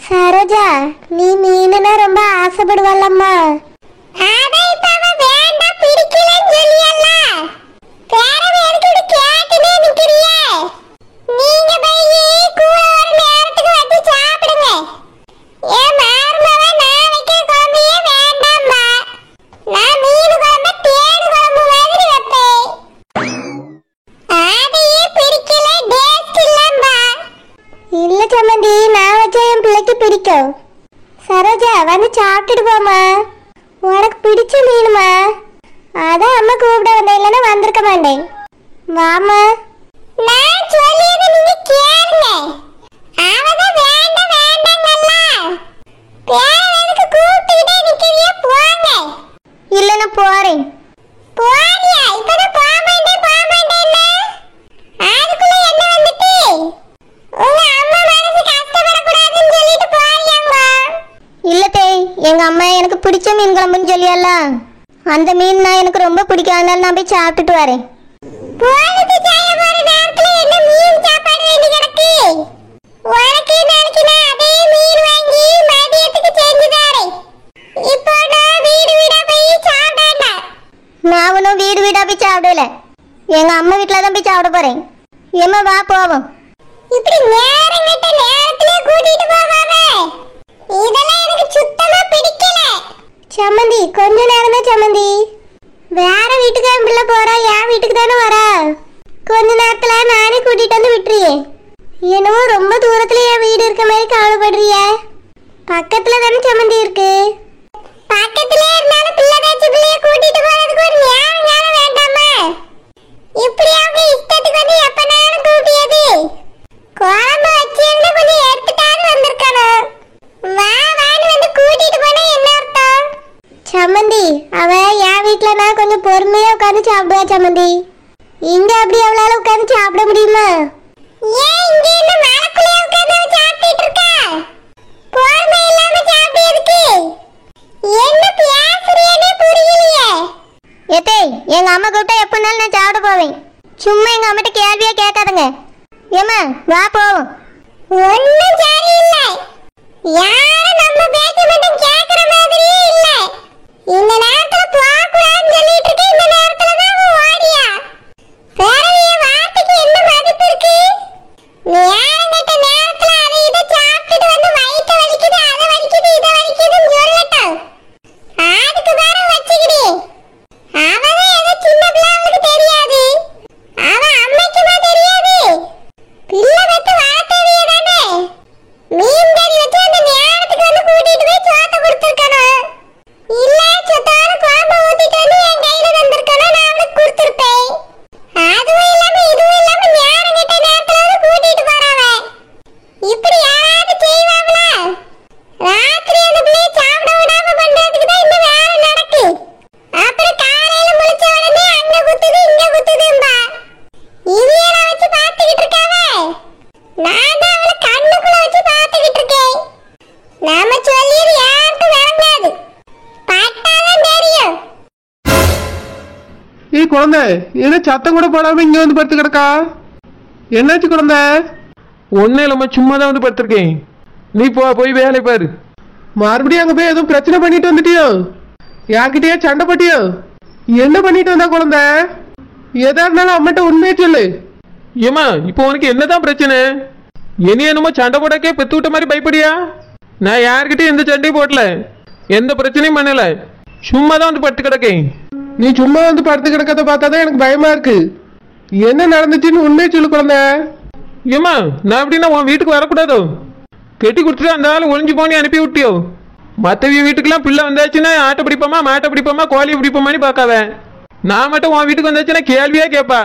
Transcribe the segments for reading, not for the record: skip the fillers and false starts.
சரோஜா, நீ மீனுனா ரொம்ப ஆசைப்படுவல்லம்மா. அத இப்ப அவ வேண்டாம் பிடிக்கலன்னு சொல்லியல்ல. வேற வேணுக்கு கேட்டுனே நிக்கிறியே. நீங்க போய் கூட ஒரு நேரத்துக்கு வந்து சாப்பிடுங்க. ஏன் மார்மவ நான் வைக்கிற குழம்பையே வேண்டாம்பா. நான் மீன் குழம்பு தேடு குழம்பு மாதிரி வைப்பேன். அதையே பிடிக்கல, டேஸ்ட் இல்லம்பா. இல்ல சம்மந்தி, நான் வச்சா என் பிள்ளைக்கு பிடிக்கும். சரோஜா, வந்து சாப்பிட்டுட்டு போமா. உனக்கு பிடிச்ச மீனுமா? அதான் அம்மா கூப்பிட வந்தேன், இல்லைன்னா வந்திருக்க மாட்டேன். வாமா. நான் சொல்லியதை நீங்க கேளுங்க. அவதான் வேண்டாம் வேண்டாங்கல்ல. பேரனுக்கு கூப்பிட்டுக்கிட்டே நிக்கிறீங்க, போங்க. இல்ல, நான் போறேன். போறியா? இப்பதான் போக மாட்டேன்னா அதுக்குள்ள என்ன வந்துட்டு? உங்க அம்மா மனசு கஷ்டப்படக்கூடாதுன்னு சொல்லிட்டு போறியாங்க? இல்ல தேய், எங்க அம்மா எனக்கு பிடிச்ச மீன் குழம்புன்னு சொல்லியல்ல, அந்த மீன் நான் எனக்கு ரொம்ப பிடிக்கும். அதனால நான் போய் சாப்பிட்டுட்டு வரேன். போனது செய்ய போற நேரத்துல என்ன மீன் சாப்பாடு வேண்டி கிடக்கு? உனக்கு நாளைக்கு நான் அதே மீன் வாங்கி மதியத்துக்கு செஞ்சு தரேன். இப்போ நான் வீடு வீடா போய் சாப்பிடேன்டா. நான் ஒன்றும் வீடு வீடா போய் சாப்பிடல, எங்க அம்மா வீட்டில் தான் போய் சாப்பிட போறேன். ஏம்மா வா போவோம். இப்படி நேரம் கட்ட நேரத்திலே கூட்டிட்டு போவாவே, இதெல்லாம் எனக்கு சுத்தமா பிடிக்கல. சம்மந்தி, கொஞ்ச நேரம் தான் சம்மந்தி. வேற வீட்டுக்கு என் பிள்ளை போறா, என் வீட்டுக்கு தானே வரா. கொஞ்ச நேரத்துல நானே கூட்டிட்டு வந்து விட்டுறியே. என்னவோ ரொம்ப தூரத்துல என் வீடு இருக்க மாதிரி கவலைப்படுறிய. பக்கத்துல தானே சம்மந்தி இருக்கு. பக்கத்துல இருந்தாலும் பிள்ளை பேச்சு பிள்ளைய கூட்டிட்டு போறதுக்கு ஒரு நேரம் வேண்டாமா? இப்படி அவங்க இஷ்டத்துக்கு வந்து எப்பனாலும் கூப்பியது. குழம்பு வச்சிருந்தா கொஞ்சம் எடுத்துட்டாரு வந்திருக்கணும். வா வான்னு வந்து கூட்டிட்டு போனா என்ன அர்த்தம்? சம்மந்தி, அவ என் வீட்டுல நான் கொஞ்சம் பொறுமையா உட்காந்து சாப்பிடுவா சம்மந்தி. இங்க அப்படி அவளால உட்காந்து சாப்பிட முடியுமா? ஏன் இங்க என்ன மரக்குள்ளே உட்காந்து சாப்பிட்டுட்டு இருக்கா? பொறுமை இல்லாம சாப்பிடுறதுக்கு என்ன பேசுறியனே புரியலையே. ஏத்தே, எங்க அம்மா கூப்பிட்டா எப்பனாலும் நான் சாப்பிட போவேன். சும்மா எங்க அம்மாட்ட கேள்வியா கேட்காதுங்க. ஏமா வா போவோம். ஒன்னும் சரியில்லை. யாரும் நம்ம பேச்ச மட்டும் கேட்கிற மாதிரியே இல்லை. இந்த நேரத்துல போகக்கூடாதுன்னு சொல்லிட்டு இருக்க, இந்த நேரத்துல தான் ஓடியா. பிறவிய வார்த்தைக்கு என்ன மதிப்பு இருக்கு? நேரம் கட்ட நேரத்துல அதை இதை சாப்பிட்டுட்டு வந்து வயிற்று வலிக்குது, அதை வலிக்குது, இதை வலிக்குதுன்னு சொல்லட்டும். அதுக்கு வேற வச்சுக்கிடு. அவதான் ஏதோ சின்ன பிள்ளை, அவளுக்கு தெரியாது. அவ அம்மைக்குமா தெரியாது? பிள்ளை பெத்து வளர்த்தவிய தானே. மீன் கறி வச்சு அந்த நேரத்துக்கு வந்து கூட்டிட்டு போய் சோத்த கொடுத்துருக்கணும். இல்ல சொத்தால குழம்பு ஊத்திட்டு வந்து என் கையில தந்திருக்கணும், நான் அவளுக்கு கொடுத்துருப்பேன். அதுவும் இல்லாம இதுவும் இல்லாம நேரம் கெட்ட நேரத்துல வந்து கூட்டிட்டு போறாவ. இப்படி யாராவது செய்வாங்களா? ராத்திரி அந்த பிள்ளைய சாப்பிட விடாம பண்றதுக்கு தான் இந்த வேலை நடக்கு. அப்புறம் காலையில முழிச்ச உடனே அங்க குத்துது இங்க குத்துதும்பா. இதையெல்லாம் வச்சு பார்த்துக்கிட்டு இருக்காவ. நான் தான் அவளை கண்ணுக்குள்ள வச்சு பார்த்துக்கிட்டு இருக்கேன். நாம சொல்லியது யாருக்கும் விளங்காது, பட்டாதான் தெரியும். ஏய் குழந்தை, என்ன சத்தம் கூட போடாம இங்க வந்து படுத்து கிடக்கா? என்னாச்சு குழந்தை? ஒன்னும் இல்லம்மா, சும்மா தான் வந்து படுத்திருக்கேன். நீ போய் வேலை பாரு. மறுபடியும் அங்க போய் எதுவும் பிரச்சனை பண்ணிட்டு வந்துட்டியோ? யார்கிட்டயே சண்டை போட்டியோ? என்ன பண்ணிட்டு வந்தா குழந்தை? எதா இருந்தாலும் அம்மட்ட உண்மையை சொல்லு. ஏமா இப்போ உனக்கு என்னதான் பிரச்சனை? இனி என்னமோ சண்டை போடக்கே பெத்து விட்ட மாதிரி பயப்படியா? நான் யார்கிட்டயும் எந்த சண்டையும் போடல, எந்த பிரச்சனையும் பண்ணல. சும்மா தான் வந்து படுத்து கிடக்கேன். நீ சும்மா வந்து படுத்து கிடக்கத பார்த்தாதான் எனக்கு பயமா இருக்கு. என்ன நடந்துச்சுன்னு உண்மையை சொல்லு குழந்தை. ஏமா நான் எப்படின்னா உன் வீட்டுக்கு வரக்கூடாதோ? கெட்டி கொடுத்துட்டு அந்த ஆள் ஒளிஞ்சு போனி அனுப்பி விட்டியோ? மற்றவங்க வீட்டுக்கெல்லாம் பிள்ளை வந்தாச்சுன்னா ஆட்டை பிடிப்போமா, மாட்டை பிடிப்போமா, கோழியை பிடிப்போமான்னு பார்க்காத. நான் மட்டும் உன் வீட்டுக்கு வந்தாச்சுன்னா கேள்வியா கேட்பா.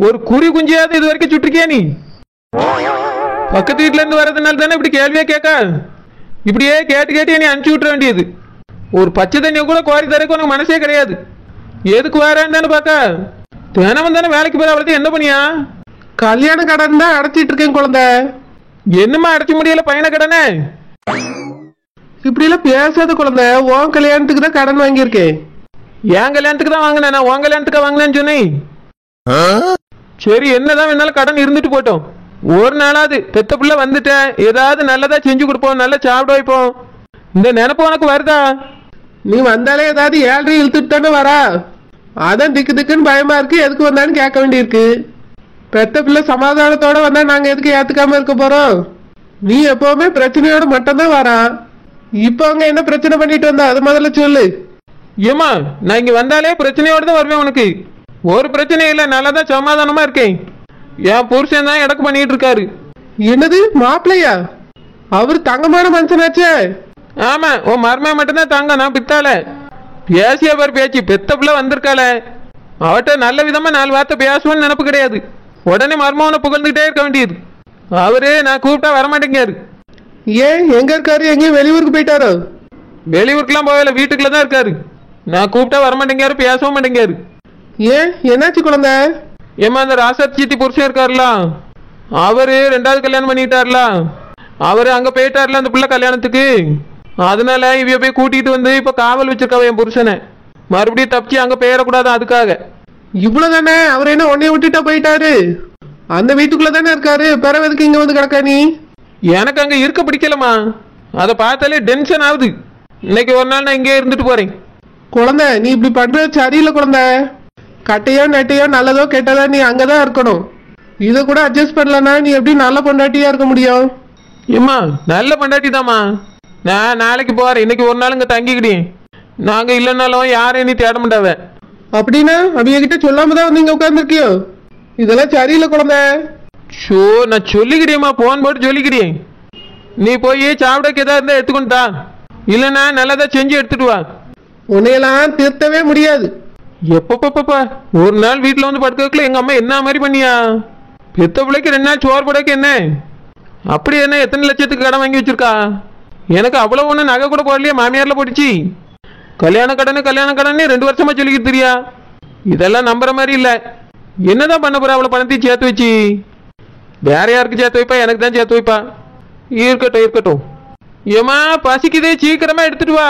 ஒரு குறி குஞ்சியாவது இது வரைக்கும் சுட்டிருக்கியா நீ? பக்கத்து வீட்டுல இருந்து வர்றதுனால தானே இப்படி கேள்வியா கேட்க. இப்படியே கேட்டு கேட்டு நீ அனுப்பிச்சு விட்டுற வேண்டியது. ஒரு பச்சை தண்ணியை கூட கோரி தரக்கு உனக்கு மனசே கிடையாது. எதுக்கு வரேன்னு தானே பார்க்க. தினமும் தானே வேலைக்கு போற, அவளுக்கு என்ன பண்ணியா? கல்யாண கடன் தான் அடைச்சிட்டு இருக்கேன் குழந்தை. என்னமா அடைச்ச முடியல பையன கடனே? இப்படி எல்லாம் பேசாத குழந்தை. உன் கல்யாணத்துக்கு தான் கடன் வாங்கியிருக்கேன். என் கல்யாணத்துக்கு தான் வாங்கினேன், நான் உன் கல்யாணத்துக்கு வாங்கினேன்னு சொன்னேன். சரி, என்னதான் வேணாலும் கடன் இருந்துட்டு போட்டோம். ஒரு நாளாவது பெத்த பிள்ளை வந்துட்டேன், ஏதாவது நல்லதா செஞ்சு கொடுப்போம், நல்லா சாப்பிட வைப்போம். இந்த நினைப்பு உனக்கு வருதா? நீ வந்தாலே ஏதாவது ஏழரை இழுத்துட்டு தானே வரா. அதான் திக்கு திக்குன்னு பயமா இருக்கு, எதுக்கு வந்தான்னு கேட்க வேண்டியிருக்கு. பெத்த பிள்ளை சமாதானத்தோட வந்தா நாங்க எதுக்கு ஏத்துக்காம இருக்க போறோம்? நீ எப்பவுமே பிரச்சனையோட மட்டும்தான் வரா. இப்ப அவங்க என்ன பிரச்சனை பண்ணிட்டு வந்தா அது முதல்ல சொல்லு. ஏமா நான் இங்க வந்தாலே பிரச்சனையோட தான் வருவேன். உனக்கு ஒரு பிரச்சனையும் இல்லை, நல்லா தான் சமாதானமா இருக்கேன். என் புருஷன் தான் எடக்கு பண்ணிட்டு இருக்காரு. என்னது மாப்பிள்ளையா? அவரு தங்கமான மனுஷனாச்சே. ஆமா, உன் மருமைய மட்டும்தான் தங்க, நான் பித்தால பேசிய பாரு பேச்சு. பெத்த பிள்ளை வந்திருக்காள, அவட்ட நல்ல விதமா 4 வார்த்தை பேசுவேன்னு நினப்பு கிடையாது. உடனே மருமவனை புகழ்ந்துகிட்டே இருக்க வேண்டியது. அவரு நான் கூப்பிட்டா வரமாட்டேங்காரு. ஏன் எங்க இருக்காரு? எங்கேயும் வெளியூருக்கு போயிட்டாரோ? வெளியூருக்குலாம் போகல, வீட்டுக்குள்ள தான் இருக்காரு. நான் கூப்பிட்டா வரமாட்டேங்காரு, பேசவும் மாட்டேங்காரு. ஏன் என்னாச்சு குழந்தை? ஏமா அந்த ராசாத்தி சித்தி புருஷன் இருக்காருல, அவரு 2வது கல்யாணம் பண்ணிட்டாருல, அவரு அங்க போயிட்டாருல அந்த பிள்ளை கல்யாணத்துக்கு. அதனால இவ போய் கூட்டிட்டு வந்து இப்ப காவல் வச்சிருக்காவ என் புருஷனை. மறுபடியும் தப்பிச்சு அங்க போயிடக்கூடாது, அதுக்காக. இவ்வளவுதானே? அவர் என்ன உன்னைய விட்டுட்டா போயிட்டாரு? அந்த வீட்டுக்குள்ள தானே இருக்காரு, பிறவதுக்கு இங்க வந்து கிடக்கா நீ? எனக்கு அங்க இருக்க பிடிக்கலமா, அதை பார்த்தாலே டென்ஷன் ஆகுது. இன்னைக்கு ஒரு நாள் நான் இங்கே இருந்துட்டு போறேன். குழந்தை நீ இப்படி பண்றது சரியில்லை குழந்தை. கட்டையோ நெட்டையோ நல்லதோ கெட்டதோ நீ அங்கதான் இருக்கணும். இதை கூட அட்ஜஸ்ட் பண்ணலன்னா நீ எப்படி நல்ல பொண்டாட்டியா இருக்க முடியும்? ஏம்மா நல்ல பொண்டாட்டி தாம்மா, நான் நாளைக்கு போறேன். இன்னைக்கு ஒரு நாள் இங்க தங்கிக்கிட்டேன். நாங்க இல்லைன்னாலும் யாரையும் நீ தேட மாட்டாவ. அப்படின்னா அவைய கிட்ட சொல்லாம தான் வந்து இங்க உட்காந்துருக்கியோ? இதெல்லாம் சரியில்லை குழந்தை. ஷோ நான் சொல்லிக்கிட்டேம்மா, போன் போட்டு சொல்லிக்கிட்டேன். நீ போய் சாப்பிடக்கு எதா இருந்தா எடுத்துக்கொண்டா, இல்லைன்னா நல்லதா செஞ்சு எடுத்துட்டு வா. உன்னையெல்லாம் திருத்தவே முடியாது. எப்பப்பா ஒரு நாள் வீட்டுல வந்து படுக்கல எங்க அம்மா என்ன மாதிரி பண்ணியா? பெத்த பிள்ளைக்கு 2 நாள் சோறு போடக்கு என்ன அப்படி என்ன எத்தனை லட்சத்துக்கு கடன் வாங்கி வச்சிருக்கா? எனக்கு அவ்வளவு ஒண்ணு நகை கூட போடலையே, மாமியார்ல போட்டுச்சு. கல்யாண கடன் 2 வருஷமா சொல்லிக்கிட்டு தெரியா? இதெல்லாம் நம்புற மாதிரி இல்ல. என்னதான் பண்ண போற அவ்வளவு பணத்தையும் சேர்த்து வச்சு? வேற யாருக்கு சேர்த்து வைப்பா? எனக்கு தான் சேர்த்து வைப்பா. இருக்கட்டும். ஏமா பசிக்குதே, சீக்கிரமா எடுத்துட்டு வா.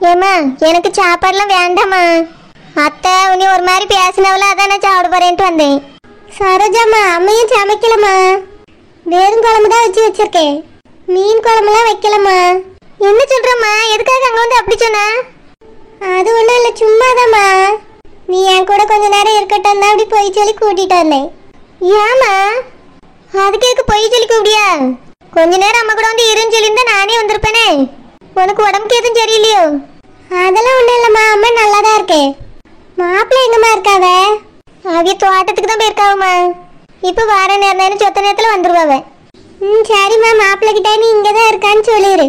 ஏமா எனக்கு சாப்பாடுலாம் வேண்டாமா. அத்தை உன்னை ஒரு மாதிரி பேசினவள, அதான் நான் சாப்பிட போறேன்ட்டு வந்தேன். சரோஜாம்மா அம்மையும் சமைக்கலம்மா, வெறும் குழம்பு தான் வச்சிருக்கேன். மீன் குழம்புலாம் வைக்கலம்மா. என்ன சொல்றம்மா? எதுக்காக அங்க வந்து அப்படி சொன்னா? அது ஒன்றும் இல்லை, சும்மாதாம்மா. நீ என் கூட கொஞ்ச நேரம் இருக்கட்டும் தான் அப்படி பொய் சொல்லி கூட்டிட்டு வந்தேன். ஏமா அதுக்கு எதுக்கு பொய் சொல்லி கூப்பிடியா? கொஞ்ச நேரம் அம்மா கூட வந்து இருன்னு சொல்லியிருந்தா நானே வந்திருப்பேனே. உனக்கு உடம்புக்கு எதுவும் சரியில்லையோ? அதெல்லாம் ஒன்றும் இல்லைம்மா, அம்மா நல்லா தான் இருக்கேன். மாப்பிள்ளை எங்கம்மா இருக்காவ? அவிய தோட்டத்துக்கு தான் போயிருக்காவம்மா. இப்போ வார நேரம் சொத்த நேரத்தில் வந்துருவாவ. சரிம்மா, மாப்பிள்ளை கிட்ட நீ இங்கே தான் இருக்கான்னு சொல்லிடு.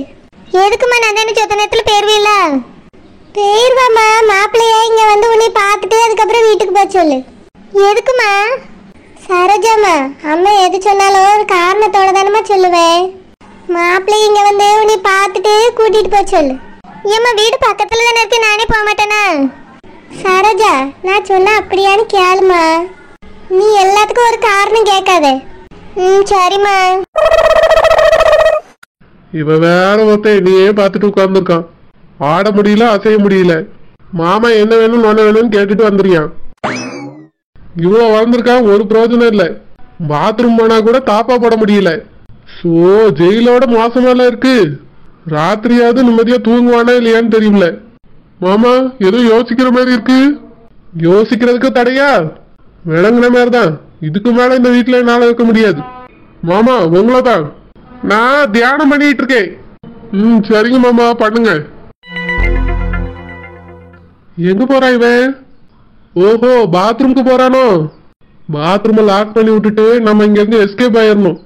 எதுக்குமா நான் தானே சொத்த நேரத்தில் போயிருவீல்ல? போயிருவாம்மா. மாப்பிள்ளையா இங்கே வந்து உன்னை பார்த்துட்டு அதுக்கப்புறம் வீட்டுக்கு போக சொல்லு. எதுக்குமா? சரோஜாம்மா அம்மா எது சொன்னாலும் ஒரு காரணத்தோட தானம்மா சொல்லுவேன். மாப்பிள்ளை இங்க வந்து உன்னை பார்த்துட்டு கூட்டிட்டு போக சொல்லு. ஏம்மா வீடு பக்கத்துல தானே இருக்கு, நானே போக மாட்டேனா? சரோஜா நான் சொன்னா அப்படியான்னு கேளுமா. நீ எல்லாத்துக்கும் ஒரு காரணம் கேட்காத. சரிம்மா. இவ வேற ஒருத்தன் நீயே பார்த்துட்டு உட்கார்ந்துருக்கான். ஆட முடியல, அசைய முடியல. மாமா என்ன வேணும் நொன்ன வேணும்னு கேட்டுட்டு வந்துருக்கான். இவ்வளவு வளர்ந்துருக்கான், ஒரு பிரயோஜனம் இல்லை. பாத்ரூம் போனா கூட தாப்பா போட முடியல. சோ ஜெயிலோட மோசமாலாம் இருக்கு. ராத்திரியாவது நிம்மதியா தூங்குவானா இல்லையான்னு தெரியல. மாமா ஏதோ யோசிக்கிற மாதிரி இருக்கு. யோசிக்கிறதுக்கு தடையா? விளங்குன மாதிரிதான். இதுக்கு மேல இந்த வீட்டுல என்னால இருக்க முடியாது. மாமா உங்களதான் நான் தியானம் பண்ணிட்டு இருக்கேன். சரிங்க மாமா, பண்ணுங்க. எங்க போறா இவன்? ஓஹோ பாத்ரூம்க்கு போறானோ? பாத்ரூம் லாக் பண்ணி விட்டுட்டு நம்ம இங்க இருந்து எஸ்கேப் ஆயிரணும்.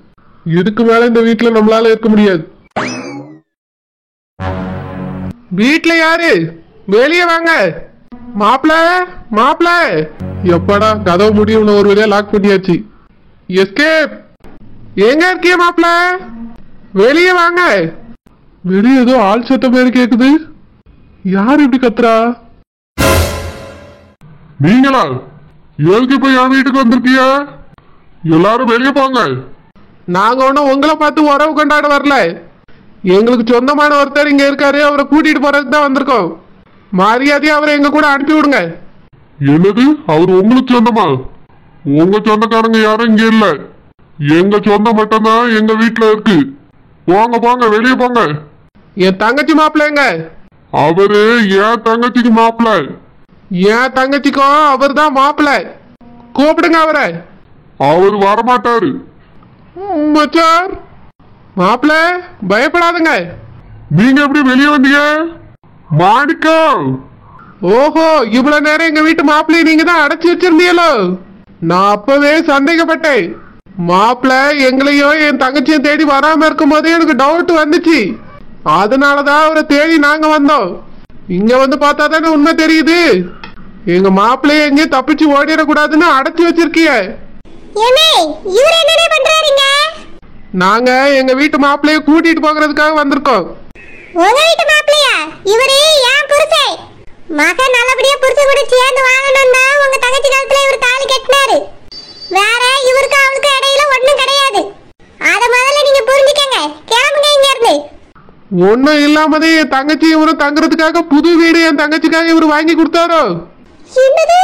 இதுக்கு மேல இந்த வீட்டுல நம்மளால இருக்க முடியாது. வீட்டுல யாரு? வெளியே வாங்க. மாப்பிள எப்படா கதவு முடியும், ஒரு வழியா லாக் பண்ணியாச்சு. எஸ்கேப். எங்க இருக்கிய மாப்பிள? வெளியே வாங்க. வெளியே ஏதோ ஆள் சத்தம் மாதிரி கேக்குது. யாரு இப்படி கத்துறா? நீங்களா? எதுக்கு போய் என் வீட்டுக்கு வந்திருக்கியா? எல்லாரும் வெளியே போங்க. நாங்க ஒன்னும் உங்களை பார்த்து உறவு கொண்டாட வரல. எங்களுக்கு சொந்தமான ஒருத்தர் இங்க இருக்காரு, அவரை கூட்டிட்டு போறதுக்கு தான் வந்திருக்கோம். மரியாதையா அவரை எங்க கூட அனுப்பி விடுங்க. என்னது? அவர் உங்களுக்கு சொந்தமா? உங்க சொந்தக்காரங்க யாரும் இங்க இல்ல. எங்க சொந்தம் மட்டும்தான் எங்க வீட்டுல இருக்கு. போங்க போங்க, வெளியே போங்க. என் தங்கச்சி மாப்பிள்ளைங்க. அவரு என் தங்கச்சிக்கு மாப்பிள்ள. என் தங்கச்சிக்கும் அவர் தான் மாப்பிள்ளை. கூப்பிடுங்க அவரை. அவரு வரமாட்டாரு. மச்சார், மாப்பிள்ள பயப்படாதுங்க. நீங்க எப்படி வெளியே வந்தீங்க? மாணிக்கம், ஓஹோ, இவ்வளவு நேரம் எங்க வீட்டு மாப்பிள்ளைய நீங்க தான் அடைச்சி வச்சிருந்தீங்களோ? நான் அப்பவே சந்தேகப்பட்டேன். மாப்பிள்ள எங்களையும் என் தங்கச்சியும் தேடி வராம இருக்கும் போதே எனக்கு டவுட் வந்துச்சு. அதனாலதான் அவரை தேடி நாங்க வந்தோம். இங்க வந்து பார்த்தா தானே உண்மை தெரியுது. எங்க மாப்பிள்ளைய எங்கேயும் தப்பிச்சு ஓடிடக்கூடாதுன்னு அடைச்சி வச்சிருக்கிய. நாங்க எங்க வீட்டு மாப்பிள்ளைய கூட்டிட்டு போகிறதுக்காக வந்திருக்கோம். உங்க வீட்டு மாப்பிள்ளையா? இவரு ஏன் புருஷன். மகன் நல்லபடியா புருஷன் கூட சேர்ந்து வாழணும்னா உங்க தங்கச்சி காலத்துல இவர் தாலி கட்டினாரு. வேற இவருக்கு அவளுக்கு இடையில ஒண்ணும் கிடையாது. அத முதல்ல நீங்க புரிஞ்சுக்கங்க. கிளம்புங்க இங்க இருந்து. ஒன்னும் இல்லாமதே என் தங்கச்சி இவரும் தங்குறதுக்காக புது வீடு என் தங்கச்சிக்காக இவரு வாங்கி கொடுத்தாரோ? என்னது